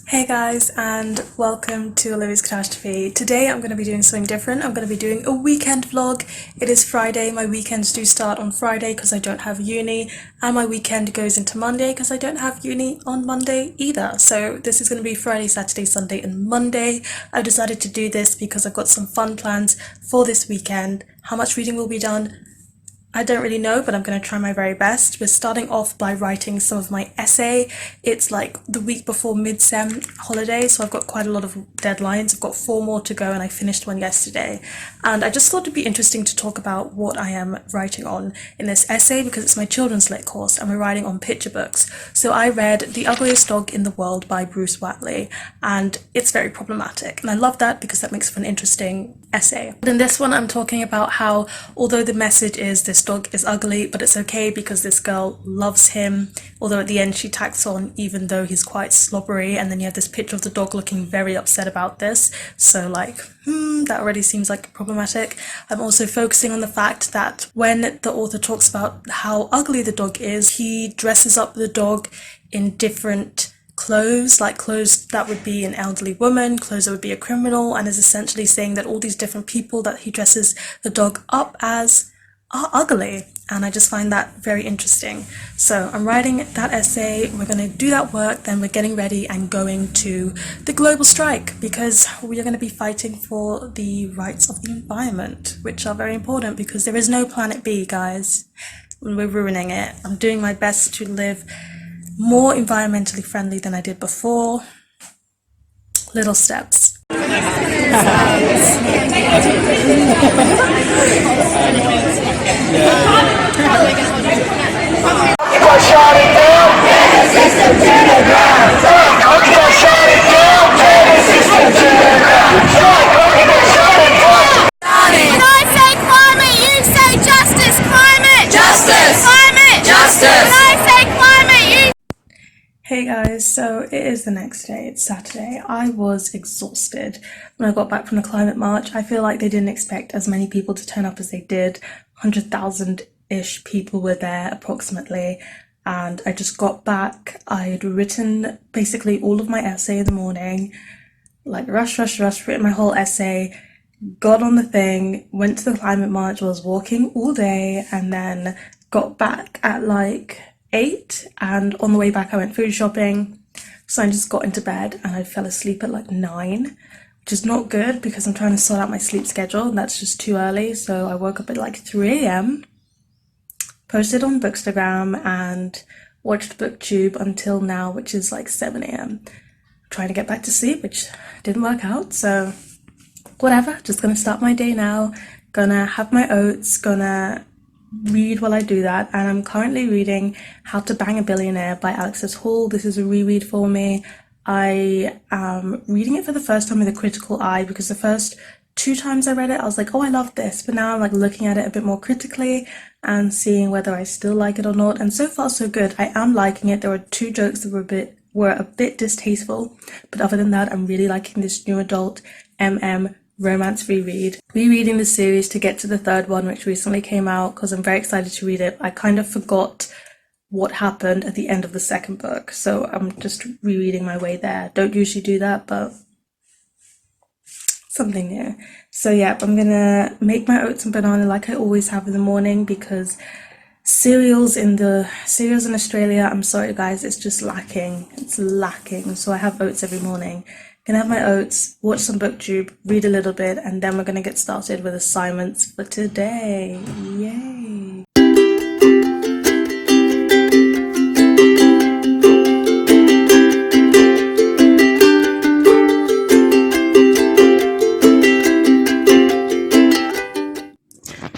Hey guys, and welcome to Olivia's Catastrophe. Today I'm going to be doing something different. I'm going to be doing a weekend vlog. It is Friday. My weekends do start on Friday because I don't have uni, and my weekend goes into Monday because I don't have uni on Monday either. So this is going to be Friday, Saturday, Sunday and Monday. I've decided to do this because I've got some fun plans for this weekend. How much reading will be done? I don't really know, but I'm going to try my very best. We're starting off by writing some of my essay. It's like the week before mid-sem holiday, so I've got quite a lot of deadlines. I've got 4 more to go and I finished one yesterday. And I just thought it'd be interesting to talk about what I am writing on in this essay because it's my children's lit course and we're writing on picture books. So I read The Ugliest Dog in the World by Bruce Watley, and it's very problematic. And I love that because that makes for an interesting essay. But in this one I'm talking about how although the message is this dog is ugly, but it's okay because this girl loves him, although at the end she tacks on even though he's quite slobbery, and then you have this picture of the dog looking very upset about this, so like that already seems like problematic. I'm also focusing on the fact that when the author talks about how ugly the dog is, he dresses up the dog in different clothes, like clothes that would be an elderly woman, clothes that would be a criminal, and is essentially saying that all these different people that he dresses the dog up as are ugly, and I just find that very interesting. So I'm writing that essay, we're going to do that work, then we're getting ready and going to the global strike because we are going to be fighting for the rights of the environment, which are very important because there is no planet B, guys. We're ruining it. I'm doing my best to live more environmentally friendly than I did before. Little steps. Hey guys, so it is the next day, it's Saturday. I was exhausted when I got back from the climate march. I feel like they didn't expect as many people to turn up as they did. 100,000-ish people were there approximately, and I just got back. I had written basically all of my essay in the morning, like rush, written my whole essay, got on the thing, went to the climate march, was walking all day, and then got back at like 8, and on the way back I went food shopping, so I just got into bed and I fell asleep at like 9, which is not good because I'm trying to sort out my sleep schedule and that's just too early. So I woke up at like 3 a.m, posted on Bookstagram and watched booktube until now, which is like 7 a.m, trying to get back to sleep, which didn't work out, so whatever. Just gonna start my day now, gonna have my oats, gonna read while I do that, and I'm currently reading How to Bang a Billionaire by Alexis Hall. This is a reread for me. I am reading it for the first time with a critical eye because the first 2 times I read it I was like, oh, I love this, but now I'm like looking at it a bit more critically and seeing whether I still like it or not, and so far so good. I am liking it. There were 2 jokes that were a bit distasteful, but other than that I'm really liking this new adult romance rereading the series to get to the 3rd one, which recently came out, because I'm very excited to read it. I kind of forgot what happened at the end of the 2nd book, so I'm just rereading my way there. Don't usually do that, but something new. So yeah, I'm gonna make my oats and banana like I always have in the morning because cereals in Australia, I'm sorry guys, it's just lacking. It's lacking. So I have oats every morning. Gonna have my oats, watch some booktube, read a little bit, and then we're gonna get started with assignments for today. Yay!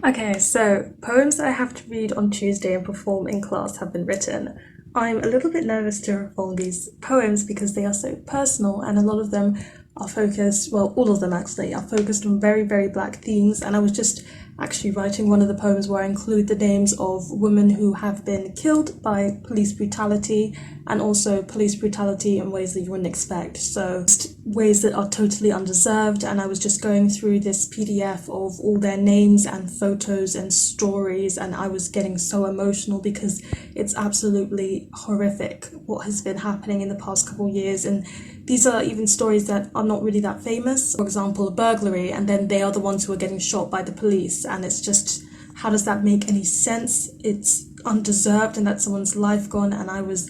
Okay, so poems that I have to read on Tuesday and perform in class have been written. I'm a little bit nervous to perform these poems because they are so personal, and a lot of them are focused, well, all of them actually, are focused on very, very black themes, and I was just actually writing one of the poems where I include the names of women who have been killed by police brutality, and also police brutality in ways that you wouldn't expect. So just ways that are totally undeserved, and I was just going through this PDF of all their names and photos and stories, and I was getting so emotional because it's absolutely horrific what has been happening in the past couple of years. And these are even stories that are not really that famous. For example, a burglary, and then they are the ones who are getting shot by the police, and it's just, how does that make any sense? It's undeserved, and that's someone's life gone. And I was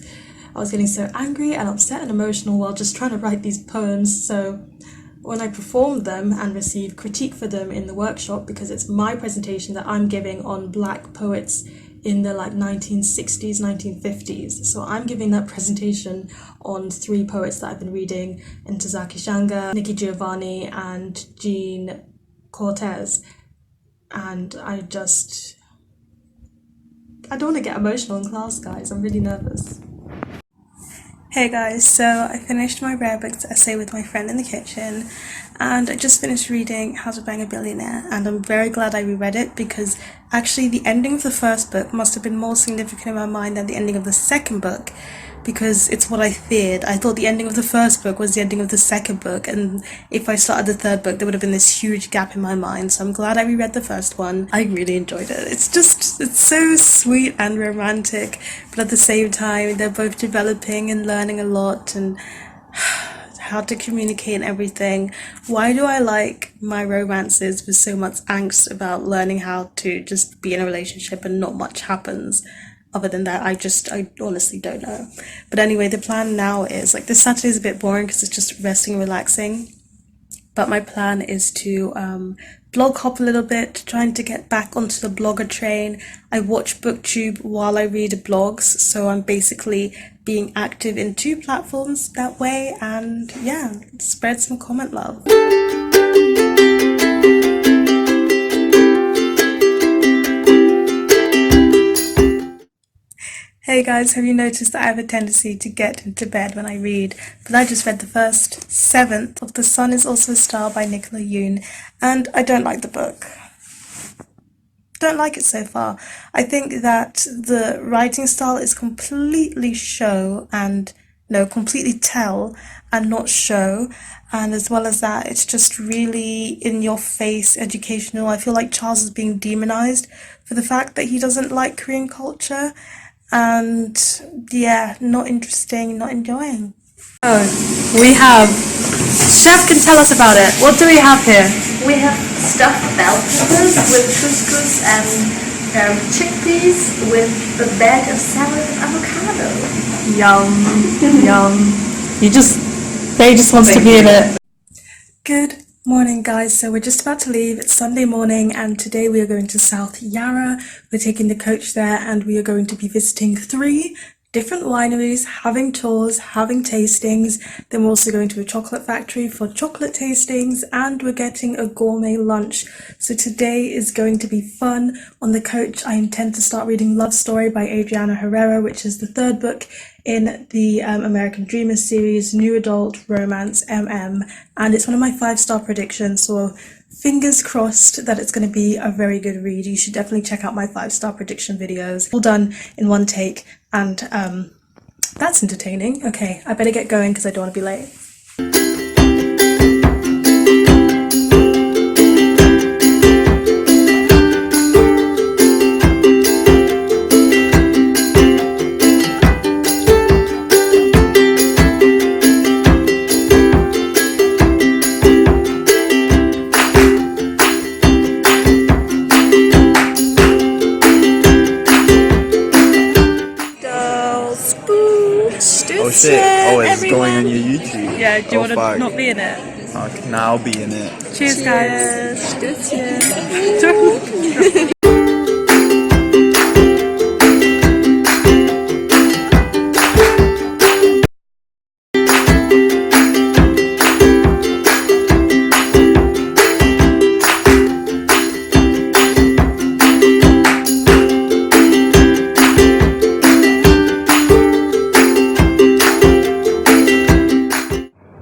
getting so angry and upset and emotional while just trying to write these poems. So when I performed them and received critique for them in the workshop, because it's my presentation that I'm giving on Black poets in the 1960s, 1950s. So I'm giving that presentation on 3 poets that I've been reading, Ntozake Shange, Nikki Giovanni, and Jean Cortez. And I don't want to get emotional in class, guys. I'm really nervous. Hey guys, so I finished my rare books essay with my friend in the kitchen, and I just finished reading How to Bang a Billionaire, and I'm very glad I reread it because actually the ending of the first book must have been more significant in my mind than the ending of the second book, because it's what I feared. I thought the ending of the first book was the ending of the second book, and if I started the third book there would have been this huge gap in my mind. So I'm glad I reread the first one. I really enjoyed it. It's so sweet and romantic, but at the same time they're both developing and learning a lot and how to communicate and everything. Why do I like my romances with so much angst about learning how to just be in a relationship and not much happens? Other than that, I honestly don't know. But anyway, the plan now is, this Saturday is a bit boring because it's just resting and relaxing. But my plan is to blog hop a little bit, trying to get back onto the blogger train. I watch booktube while I read blogs, so I'm basically being active in 2 platforms that way, and yeah, spread some comment love. Hey guys, have you noticed that I have a tendency to get into bed when I read? But I just read the first 7th of The Sun Is Also a Star by Nicola Yoon, and I don't like the book. Don't like it so far. I think that the writing style is completely completely tell and not show. And as well as that, it's just really in your face educational. I feel like Charles is being demonized for the fact that he doesn't like Korean culture. And yeah, not interesting, not enjoying. Oh, we have, Chef can tell us about it. What do we have here? We have stuffed bell peppers with couscous and chickpeas with a bag of salad and avocado. Yum, yum. They just wants to be in it. Good morning, guys. So we're just about to leave. It's Sunday morning, and today we are going to South Yarra. We're taking the coach there, and we are going to be visiting 3 different wineries, having tours, having tastings. Then we're also going to a chocolate factory for chocolate tastings, and we're getting a gourmet lunch. So today is going to be fun. On the coach, I intend to start reading Love Story by Adriana Herrera, which is the 3rd book in the American Dreamers series, New Adult Romance MM, and it's one of my 5-star predictions, so fingers crossed that it's going to be a very good read. You should definitely check out my 5-star prediction videos, all done in one take, and that's entertaining. Okay, I better get going because I don't want to be late. Oh shit, oh it's going on your YouTube. Yeah, do you want to not be in it? I can now be in it. Cheers, guys.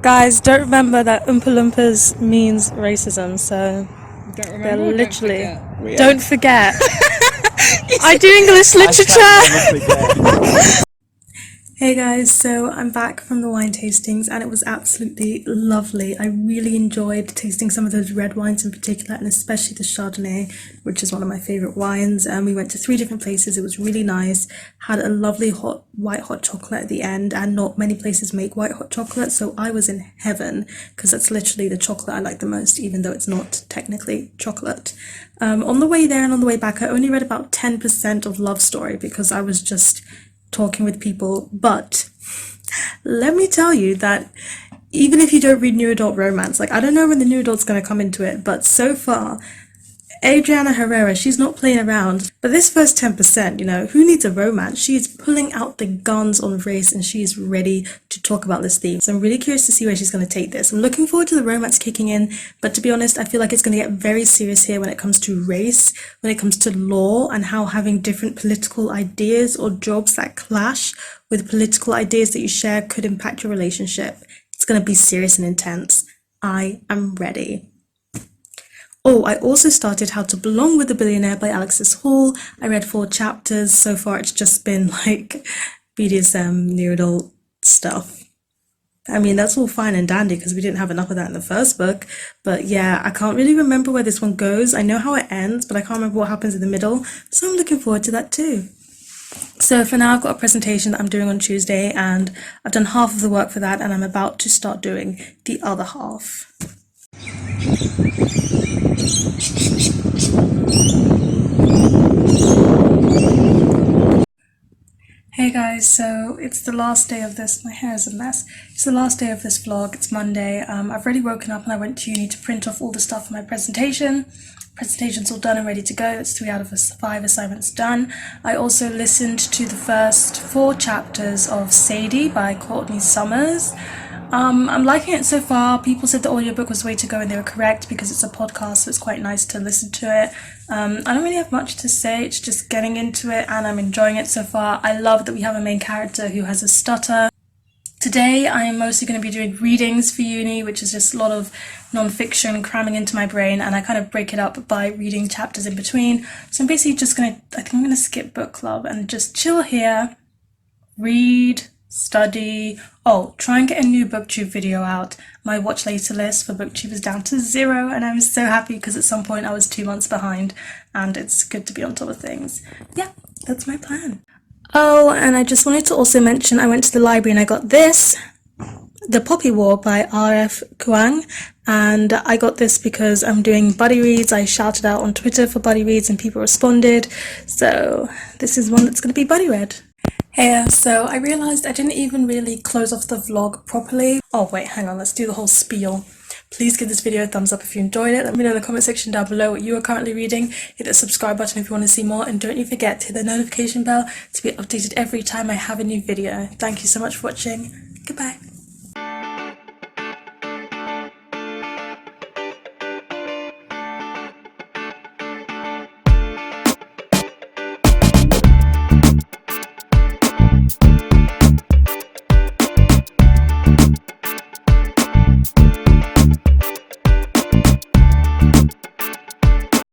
Guys, don't remember that Oompa Loompas means racism, so Don't remember. They're or don't literally. forget? Don't forget. I do English literature. Hey guys, so I'm back from the wine tastings and it was absolutely lovely. I really enjoyed tasting some of those red wines in particular, and especially the Chardonnay, which is one of my favorite wines. We went to 3 different places. It was really nice. Had a lovely white hot chocolate at the end, and not many places make white hot chocolate, so I was in heaven because that's literally the chocolate I like the most, even though it's not technically chocolate. On the way there and on the way back, I only read about 10% of Love Story because I was just talking with people, but let me tell you that even if you don't read new adult romance, like I don't know when the new adult's going to come into it, but so far Adriana Herrera, she's not playing around. But this first 10%, you know, who needs a romance? She is pulling out the guns on race and she is ready to talk about this theme. So I'm really curious to see where she's going to take this. I'm looking forward to the romance kicking in, but to be honest, I feel like it's going to get very serious here when it comes to race, when it comes to law, and how having different political ideas or jobs that clash with political ideas that you share could impact your relationship. It's going to be serious and intense. I am ready. Oh, I also started How to Belong with a Billionaire by Alexis Hall. I read 4 chapters. So far it's just been like BDSM, new adult stuff. I mean, that's all fine and dandy because we didn't have enough of that in the first book. But yeah, I can't really remember where this one goes. I know how it ends, but I can't remember what happens in the middle. So I'm looking forward to that too. So for now, I've got a presentation that I'm doing on Tuesday and I've done half of the work for that and I'm about to start doing the other half. Hey guys, so it's the last day of this, my hair is a mess, it's the last day of this vlog, it's Monday. I've already woken up and I went to uni to print off all the stuff for my presentation. Presentation's all done and ready to go, it's 3 out of 5 assignments done. I also listened to the first 4 chapters of Sadie by Courtney Summers. I'm liking it so far. People said the audiobook was the way to go and they were correct because it's a podcast, so it's quite nice to listen to it. I don't really have much to say, it's just getting into it and I'm enjoying it so far. I love that we have a main character who has a stutter. Today I am mostly going to be doing readings for uni, which is just a lot of non-fiction cramming into my brain, and I kind of break it up by reading chapters in between. So I'm basically just I think I'm going to skip book club and just chill here, read, study. Oh, try and get a new booktube video out. My watch later list for booktube is down to 0 and I'm so happy because at some point I was 2 months behind and it's good to be on top of things. Yeah, that's my plan. Oh, and I just wanted to also mention I went to the library and I got this, The Poppy War by R.F. Kuang, and I got this because I'm doing buddy reads. I shouted out on Twitter for buddy reads and people responded, so this is one that's going to be buddy read. Hey, so I realised I didn't even really close off the vlog properly. Oh wait, hang on, let's do the whole spiel. Please give this video a thumbs up if you enjoyed it. Let me know in the comment section down below what you are currently reading. Hit the subscribe button if you want to see more, and don't you forget to hit the notification bell to be updated every time I have a new video. Thank you so much for watching. Goodbye.